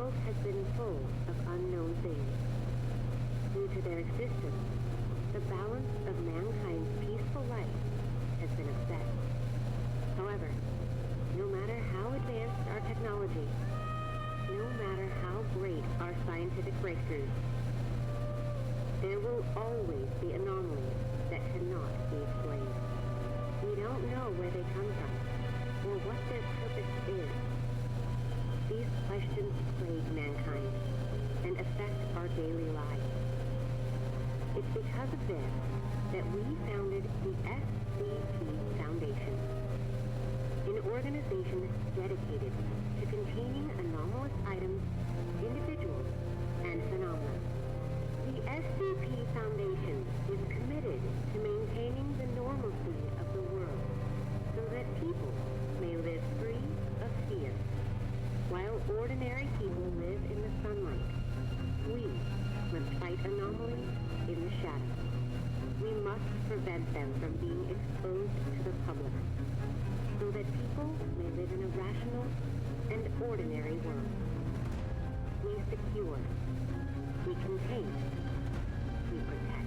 world has been full of unknown things. Due to their existence, the balance of mankind's peaceful life has been upset. However, no matter how advanced our technology, no matter how great our scientific breakthroughs, there will always be anomalies that cannot be explained. We don't know where they come from, or what their purpose is. These questions plague mankind and affect our daily lives. It's because of this that we founded the SCP Foundation, an organization dedicated to containing anomalous items, individuals, and phenomena. The SCP Foundation is committed to maintaining the normalcy of the world so that people may live free of fear. While ordinary people live in the sunlight, we must fight anomalies in the shadows. We must prevent them from being exposed to the public, so that people may live in a rational and ordinary world. We secure, we contain, we protect.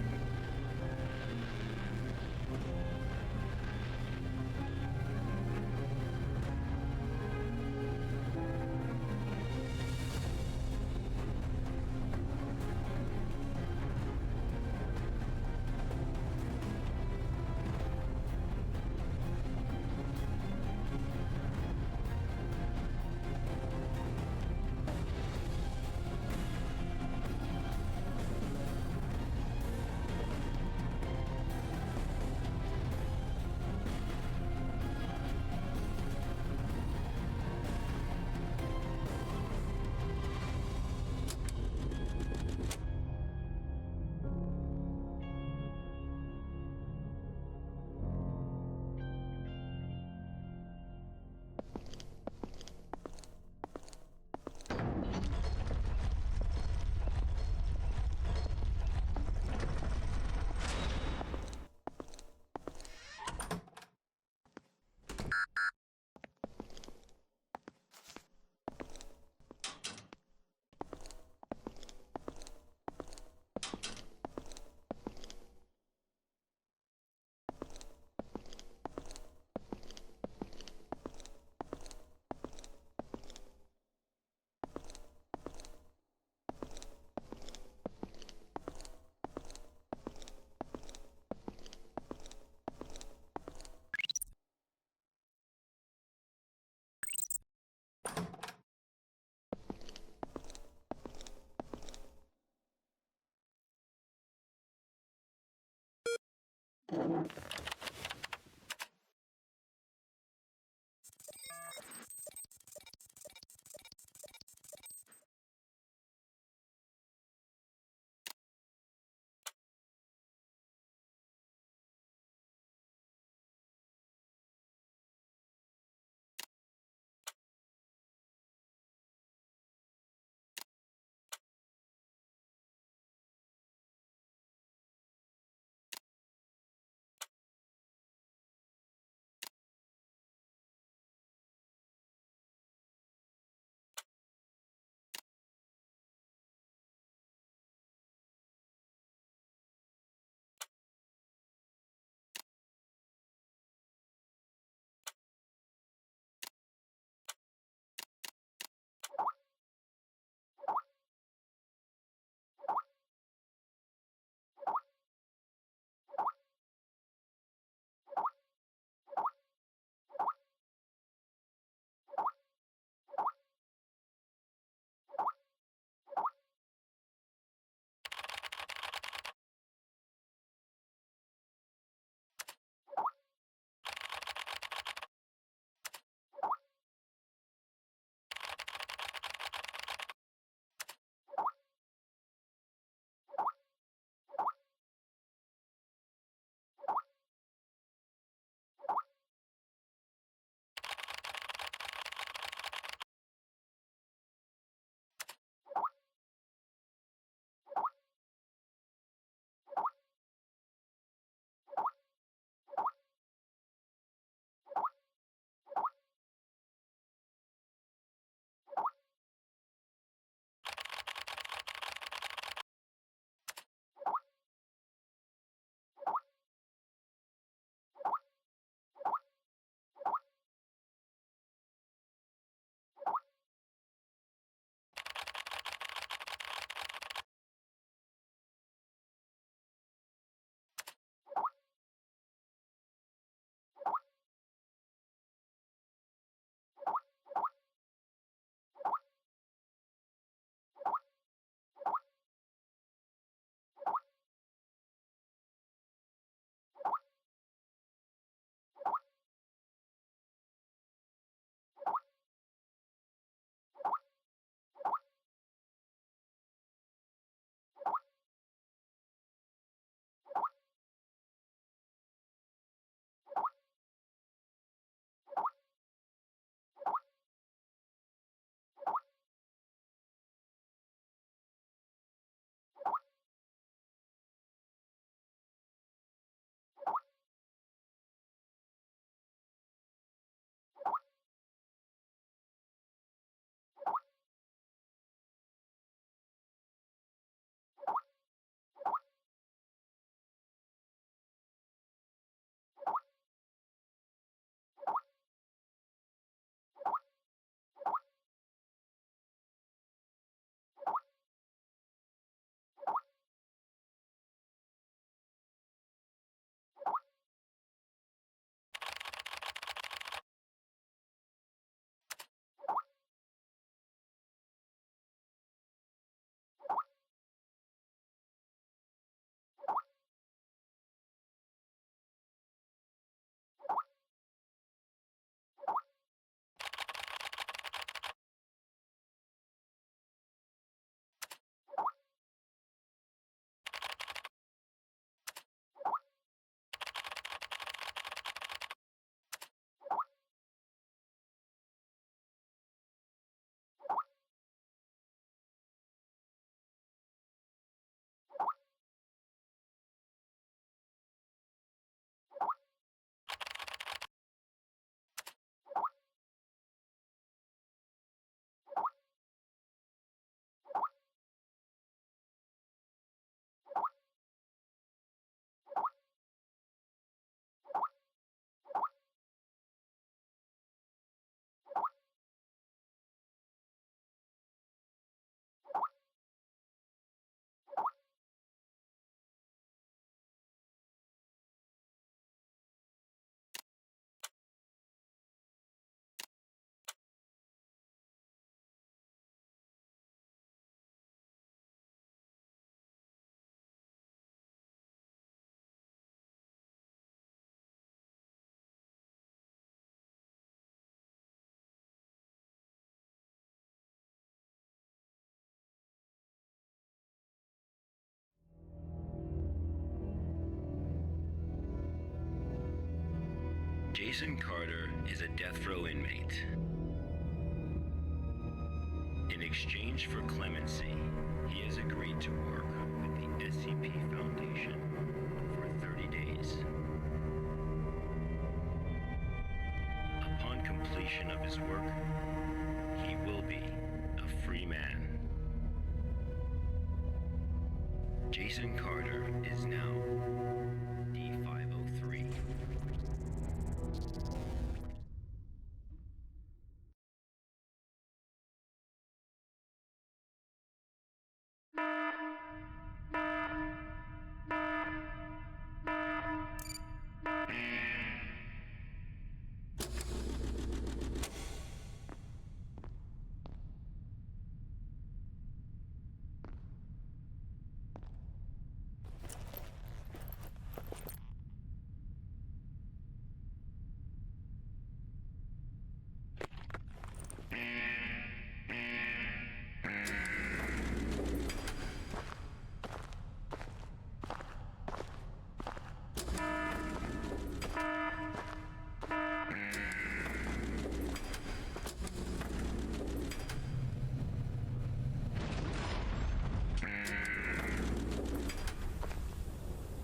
Jason Carter is a death row inmate. In exchange for clemency, he has agreed to work with the SCP Foundation for 30 days. Upon completion of his work, he will be a free man. Jason Carter is now D503.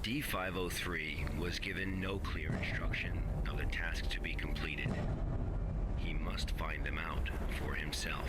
D503 was given no clear instruction of the task to be completed. He must find them out for himself.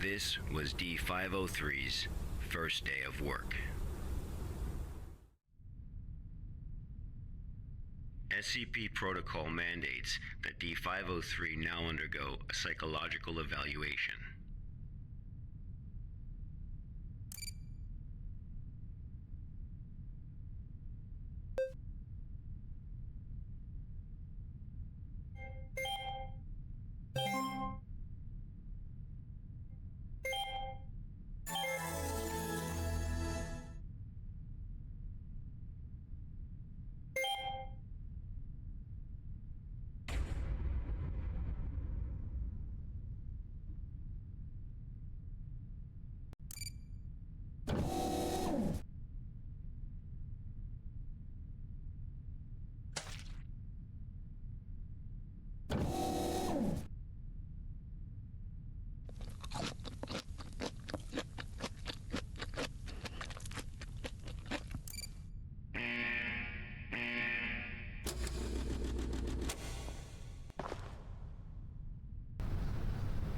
This was D-503's first day of work. SCP protocol mandates that D-503 now undergo a psychological evaluation.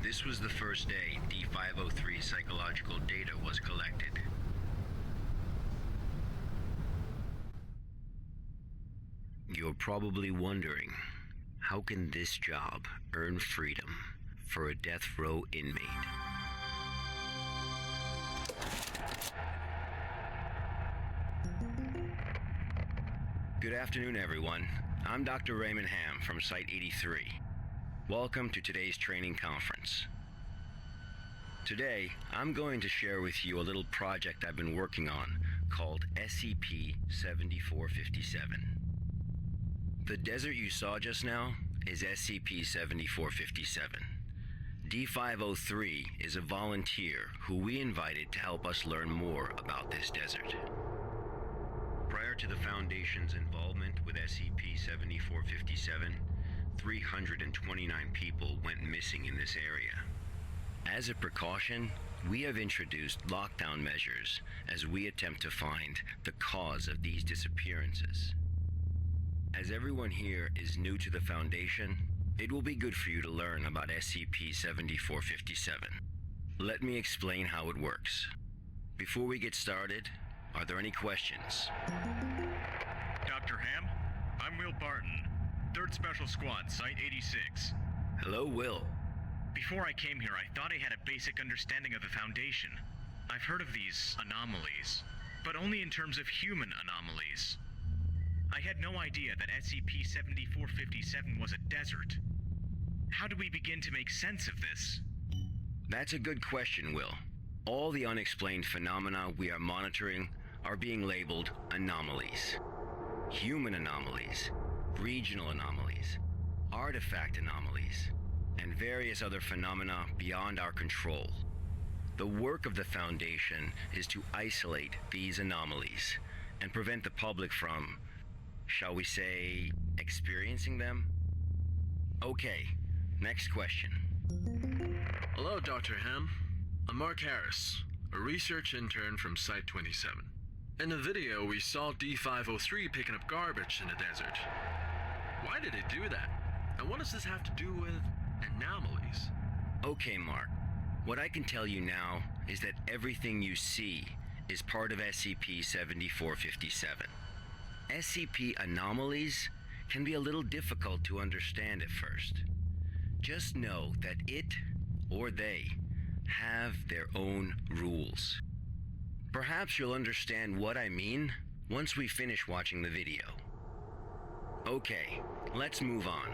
This was the first day D-503 psychological data was collected. You're probably wondering, how can this job earn freedom for a death row inmate? Good afternoon, everyone. I'm Dr. Raymond Ham from Site 83. Welcome to today's training conference. Today, I'm going to share with you a little project I've been working on called SCP-7457. The desert you saw just now is SCP-7457. D-503 is a volunteer who we invited to help us learn more about this desert. Prior to the Foundation's involvement with SCP-7457, 329 people went missing in this area. As a precaution, we have introduced lockdown measures as we attempt to find the cause of these disappearances. As everyone here is new to the Foundation, it will be good for you to learn about SCP-7457. Let me explain how it works. Before we get started, are there any questions? Dr. Ham, I'm Will Barton, 3rd Special Squad, Site 86. Hello, Will. Before I came here, I thought I had a basic understanding of the Foundation. I've heard of these anomalies, but only in terms of human anomalies. I had no idea that SCP-7457 was a desert. How do we begin to make sense of this? That's a good question, Will. All the unexplained phenomena we are monitoring are being labeled anomalies. Human anomalies, regional anomalies, artifact anomalies, and various other phenomena beyond our control. The work of the Foundation is to isolate these anomalies and prevent the public from, shall we say, experiencing them? Okay, next question. Hello, Dr. Ham. I'm Mark Harris, a research intern from Site 27. In the video, we saw D-503 picking up garbage in the desert. Why did it do that? And what does this have to do with anomalies? Okay, Mark. What I can tell you now is that everything you see is part of SCP-7457. SCP anomalies can be a little difficult to understand at first. Just know that it, or they, have their own rules. Perhaps you'll understand what I mean once we finish watching the video. Okay, let's move on.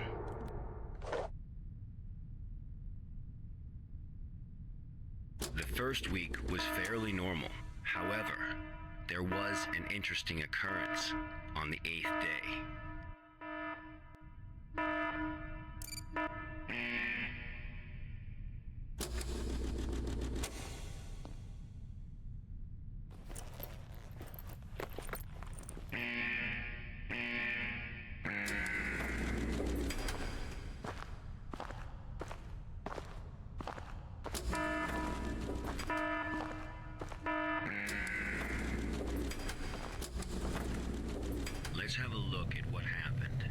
The first week was fairly normal. However, there was an interesting occurrence on the 8th day. Let's have a look at what happened.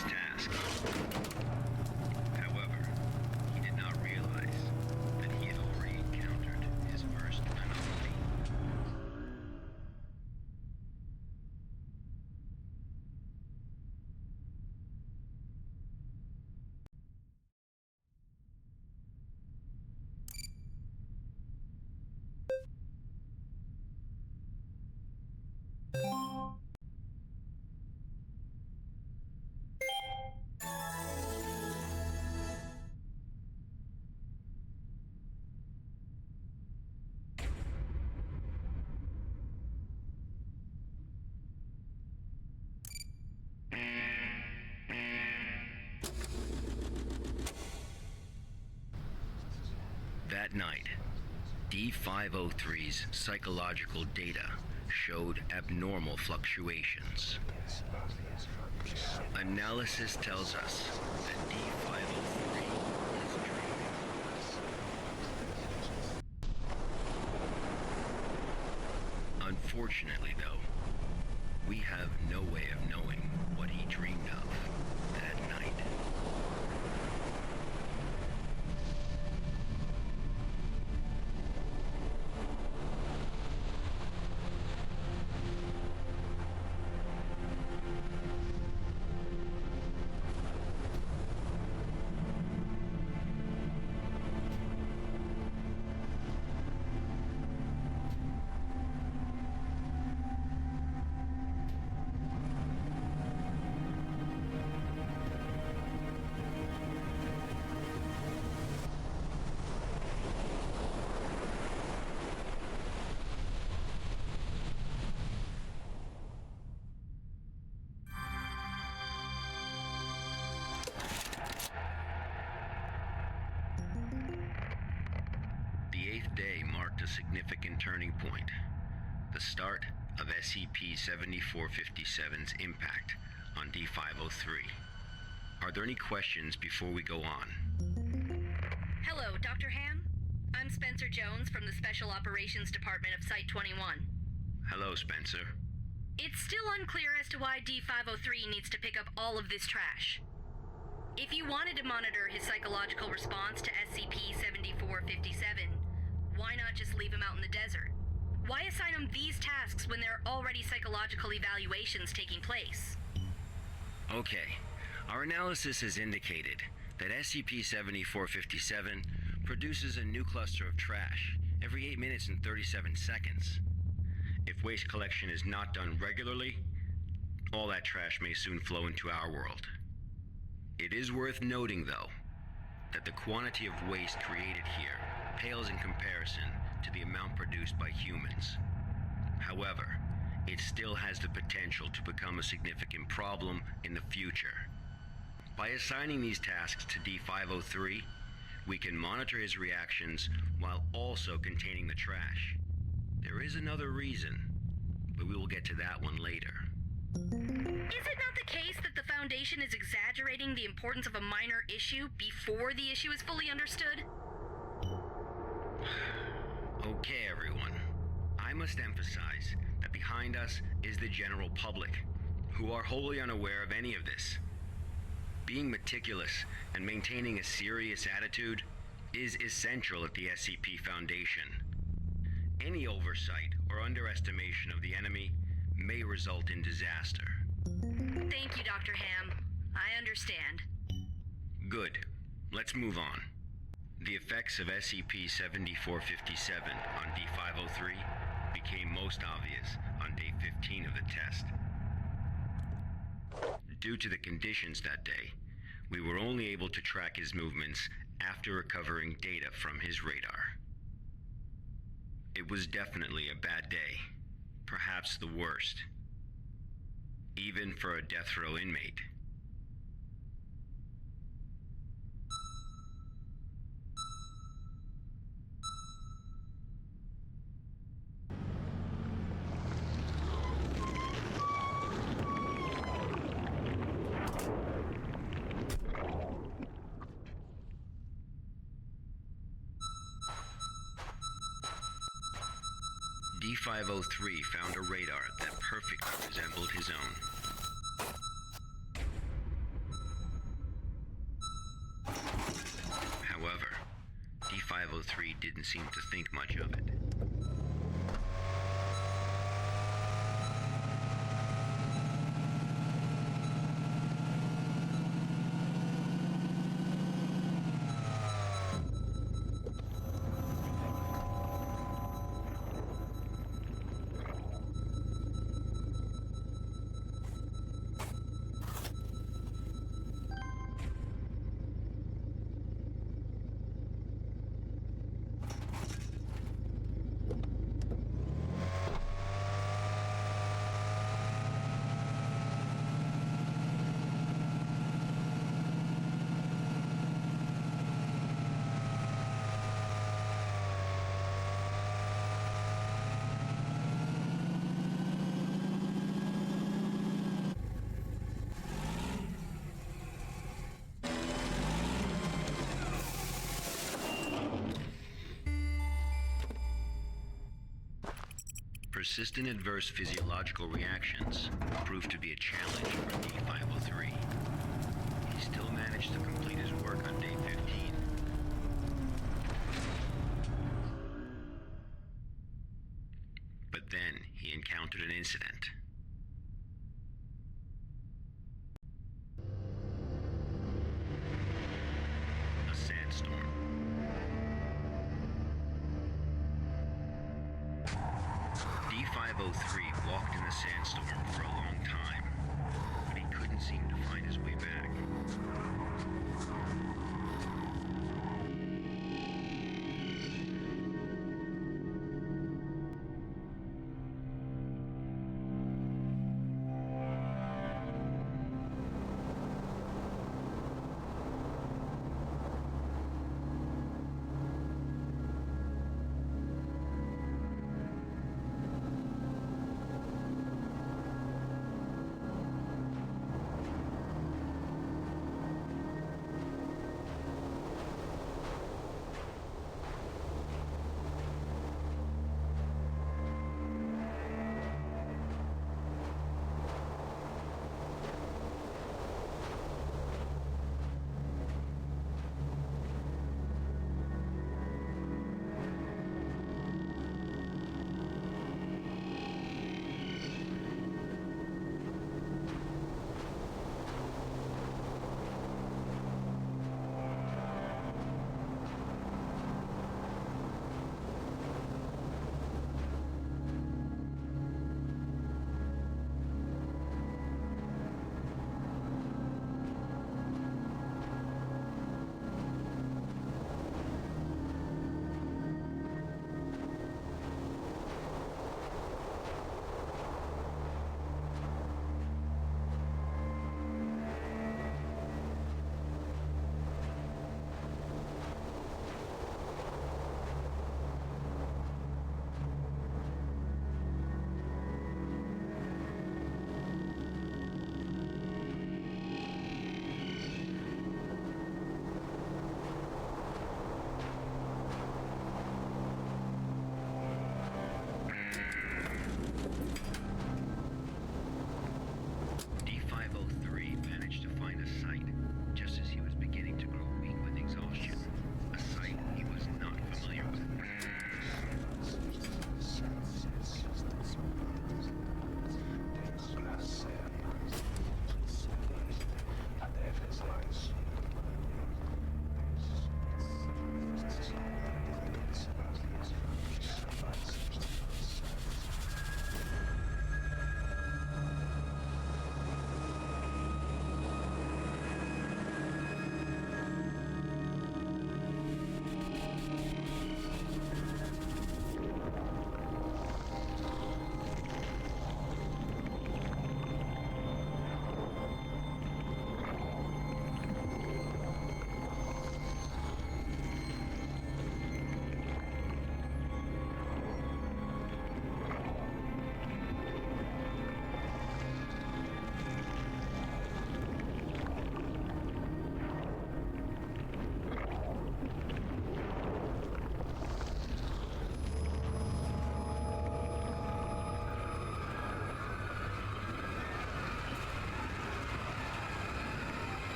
his task. However, he did not realize that he had already encountered his first anomaly. That night, D503's psychological data showed abnormal fluctuations. Analysis tells us that D503 is dreaming. Unfortunately, though, we have no way of knowing what he dreamed of that night. The eighth day marked a significant turning point, the start of SCP-7457's impact on D503. Are there any questions before we go on? Hello, Dr. Ham. I'm Spencer Jones from the Special Operations Department of Site-21. Hello, Spencer. It's still unclear as to why D503 needs to pick up all of this trash. If you wanted to monitor his psychological response to SCP-7457, why not just leave him out in the desert? Why assign him these tasks when there are already psychological evaluations taking place? Okay, our analysis has indicated that SCP-7457 produces a new cluster of trash every 8 minutes and 37 seconds. If waste collection is not done regularly, all that trash may soon flow into our world. It is worth noting, though, that the quantity of waste created here pales in comparison to the amount produced by humans. However, it still has the potential to become a significant problem in the future. By assigning these tasks to D503, we can monitor his reactions while also containing the trash. There is another reason, but we will get to that one later. Is it not the case that the Foundation is exaggerating the importance of a minor issue before the issue is fully understood? Okay, everyone. I must emphasize that behind us is the general public, who are wholly unaware of any of this. Being meticulous and maintaining a serious attitude is essential at the SCP Foundation. Any oversight or underestimation of the enemy may result in disaster. Thank you, Dr. Ham. I understand. Good. Let's move on. The effects of SCP-7457 on D503 became most obvious on day 15 of the test. Due to the conditions that day, we were only able to track his movements after recovering data from his radar. It was definitely a bad day, perhaps the worst, even for a death row inmate. D503 found a radar that perfectly resembled his own. D503 didn't seem to think much of it. Persistent adverse physiological reactions proved to be a challenge for D503. He still managed to complete his work on day 15. But then he encountered an incident. A sandstorm. D503 walked in the sandstorm for a long time, but he couldn't seem to find his way back.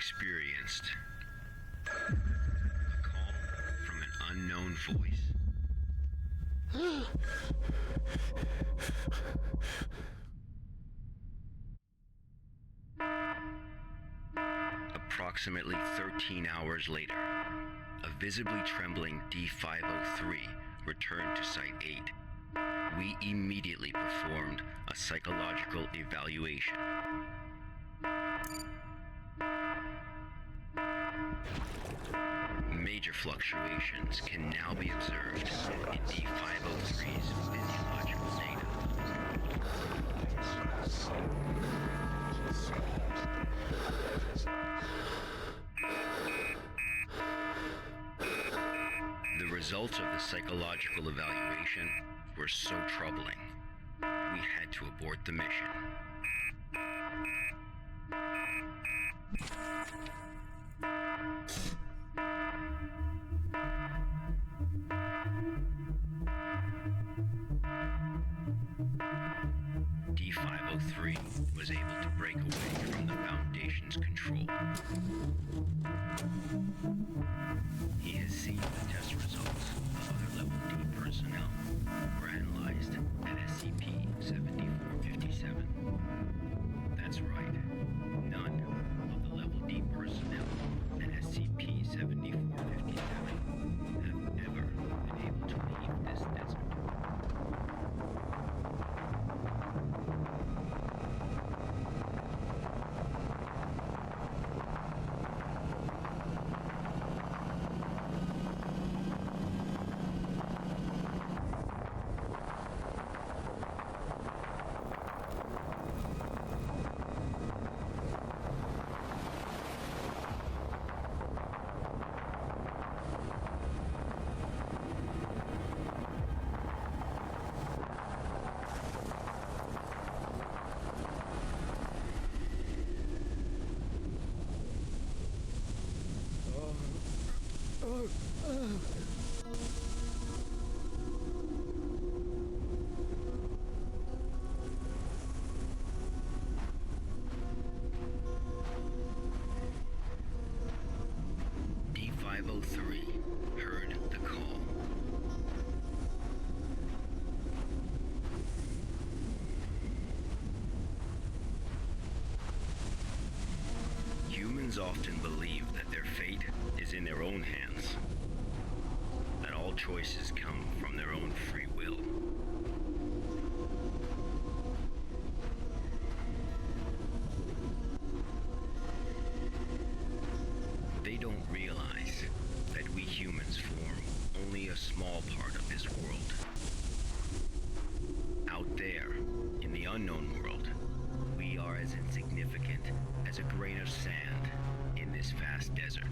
experienced a call from an unknown voice. Approximately 13 hours later, a visibly trembling D-503 returned to Site 8. We immediately performed a psychological evaluation. Major fluctuations can now be observed in D-503's physiological data. The results of the psychological evaluation were so troubling, we had to abort the mission. D-503 was able to break away from the Foundation's control. He has seen the test results of other Level D personnel were analyzed at SCP-7457. That's right. None of the Level D personnel at SCP-7457 have ever been able to leave this desert. D-503 heard the call. Humans often believe that their fate is in their own hands, that all choices come from their own free will. They don't realize that we humans form only a small part of this world. Out there, in the unknown world, we are as insignificant as a grain of sand in this vast desert.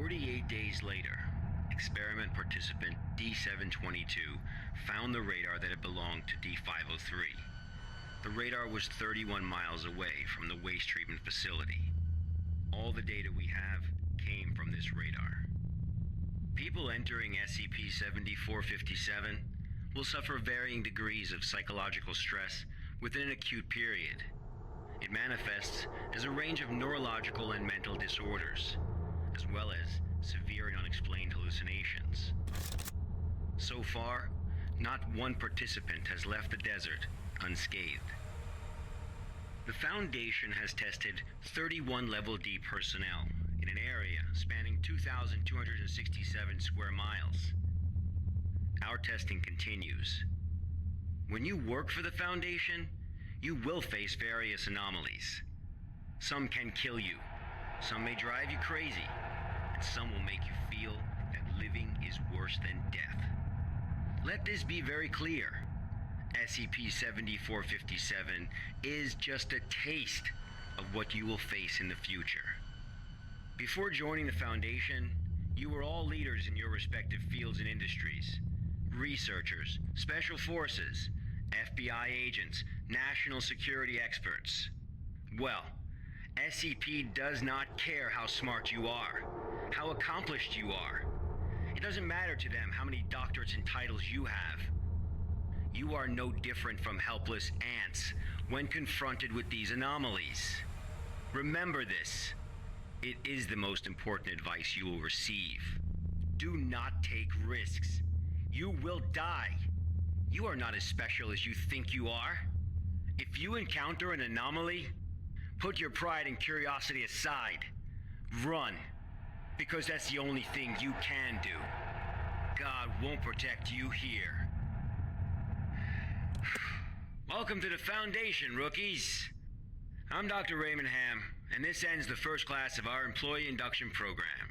48 days later, experiment participant D722 found the radar that had belonged to D503. The radar was 31 miles away from the waste treatment facility. All the data we have came from this radar. People entering SCP-7457 will suffer varying degrees of psychological stress within an acute period. It manifests as a range of neurological and mental disorders, as well as severe and unexplained hallucinations. So far, not one participant has left the desert unscathed. The Foundation has tested 31 Level D personnel in an area spanning 2,267 square miles. Our testing continues. When you work for the Foundation, you will face various anomalies. Some can kill you, some may drive you crazy, and some will make you feel that living is worse than death. Let this be very clear. SCP-7457 is just a taste of what you will face in the future. Before joining the Foundation, you were all leaders in your respective fields and industries. Researchers, special forces, FBI agents, national security experts. Well, SCP does not care how smart you are, how accomplished you are. It doesn't matter to them how many doctorates and titles you have. You are no different from helpless ants when confronted with these anomalies. Remember this. It is the most important advice you will receive. Do not take risks. You will die. You are not as special as you think you are. If you encounter an anomaly, put your pride and curiosity aside. Run, because that's the only thing you can do. God won't protect you here. Welcome to the Foundation, rookies. I'm Dr. Raymond Ham, and this ends the first class of our employee induction program.